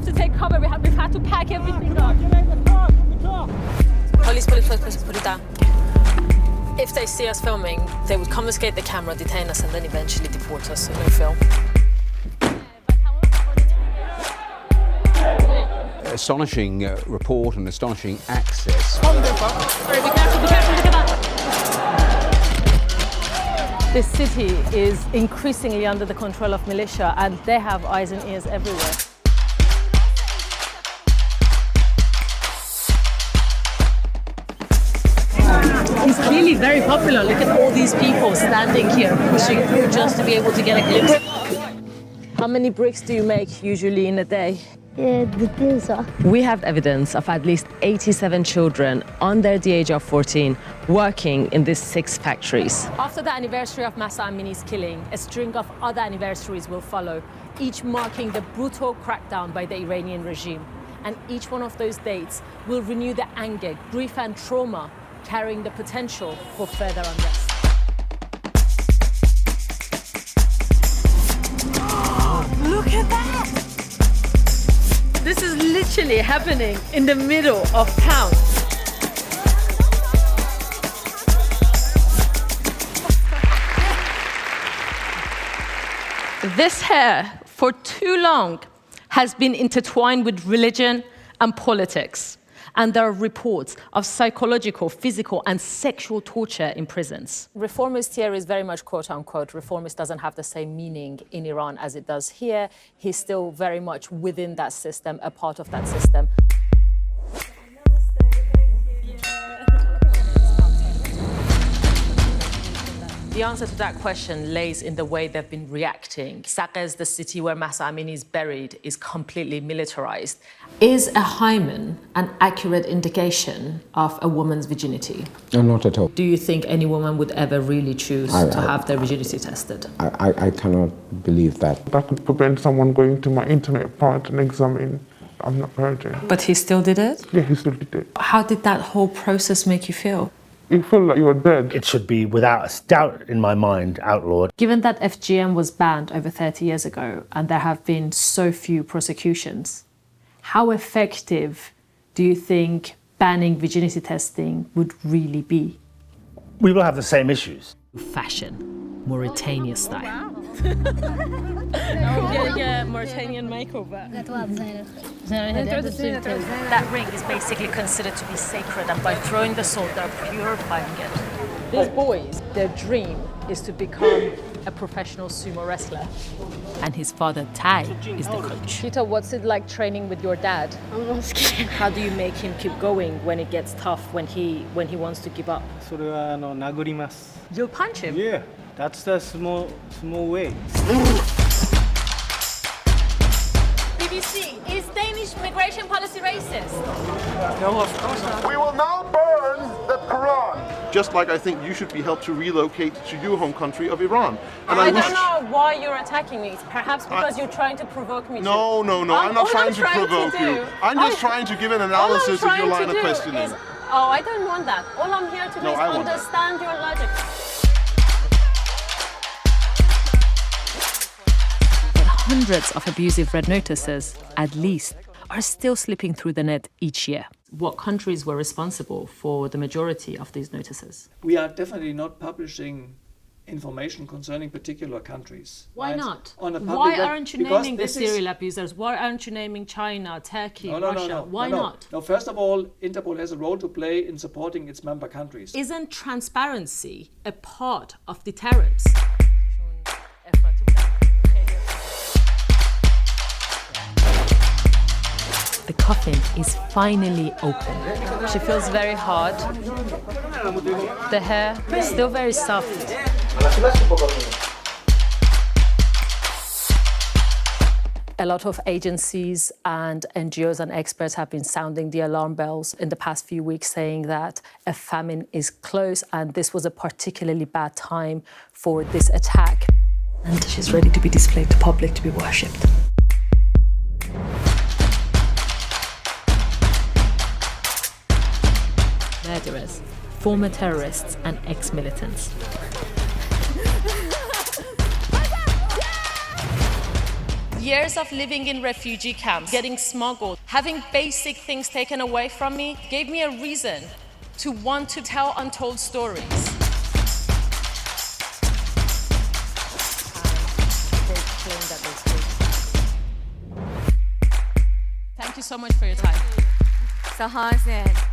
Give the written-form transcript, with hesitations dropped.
have to take cover. We've had to pack everything up. Police, put it down. If they see us filming, they would confiscate the camera, detain us, and then eventually deport us, so no film. Astonishing report and astonishing access. Sorry, be careful, look at that. This city is increasingly under the control of militia, and they have eyes and ears everywhere. He's clearly very popular. Look at all these people standing here, pushing through just to be able to get a glimpse. How many bricks do you make usually in a day? We have evidence of at least 87 children under the age of 14 working in these 6 factories. After the anniversary of Mahsa Amini's killing, a string of other anniversaries will follow, each marking the brutal crackdown by the Iranian regime. And each one of those dates will renew the anger, grief and trauma, carrying the potential for further unrest. Look at that! This is literally happening in the middle of town. This hair, for too long, has been intertwined with religion and politics. And there are reports of psychological, physical, and sexual torture in prisons. Reformist here is very much quote-unquote. Reformist doesn't have the same meaning in Iran as it does here. He's still very much within that system, a part of that system. The answer to that question lays in the way they've been reacting. Saqqez, the city where Mahsa Amini is buried, is completely militarized. Is a hymen an accurate indication of a woman's virginity? No, not at all. Do you think any woman would ever really choose to have their virginity tested? I cannot believe that. That could prevent someone going to my intimate part and examine. I'm not virgin. But he still did it? Yeah, he still did it. How did that whole process make you feel? You feel like you're dead. It should be, without a doubt in my mind, outlawed. Given that FGM was banned over 30 years ago and there have been so few prosecutions, how effective do you think banning virginity testing would really be? We will have the same issues. Fashion, Mauritania style. Yeah, Mauritanian makeover. That ring is basically considered to be sacred, and by throwing the salt, they're purifying it. These boys, their dream is to become a professional sumo wrestler. And his father, Tai, is the coach. Peter, what's it like training with your dad? I'm not scared. How do you make him keep going when it gets tough, when he wants to give up? You'll punch him? Yeah, that's the small way. BBC, is Danish migration policy racist? No, of course not. We will now burn the Quran. Just like I think you should be helped to relocate to your home country of Iran. And I don't know why you're attacking me. Perhaps because you're trying to provoke me. No, I'm not trying to provoke you. I'm just trying to give an analysis of your line of questioning. I don't want that. All I'm here to do is understand your logic. Hundreds of abusive red notices, at least, are still slipping through the net each year. What countries were responsible for the majority of these notices? We are definitely not publishing information concerning particular countries. Why not? Why aren't you naming the serial abusers? Why aren't you naming China, Turkey, Russia? Why not? No, first of all, Interpol has a role to play in supporting its member countries. Isn't transparency a part of deterrence? The coffin is finally open. She feels very hard. The hair is still very soft. A lot of agencies and NGOs and experts have been sounding the alarm bells in the past few weeks, saying that a famine is close, and this was a particularly bad time for this attack. And she's ready to be displayed to public, to be worshipped. Murderers, former terrorists, and ex-militants. Years of living in refugee camps, getting smuggled, having basic things taken away from me, gave me a reason to want to tell untold stories. Thank you so much for your time. Sahar Zand.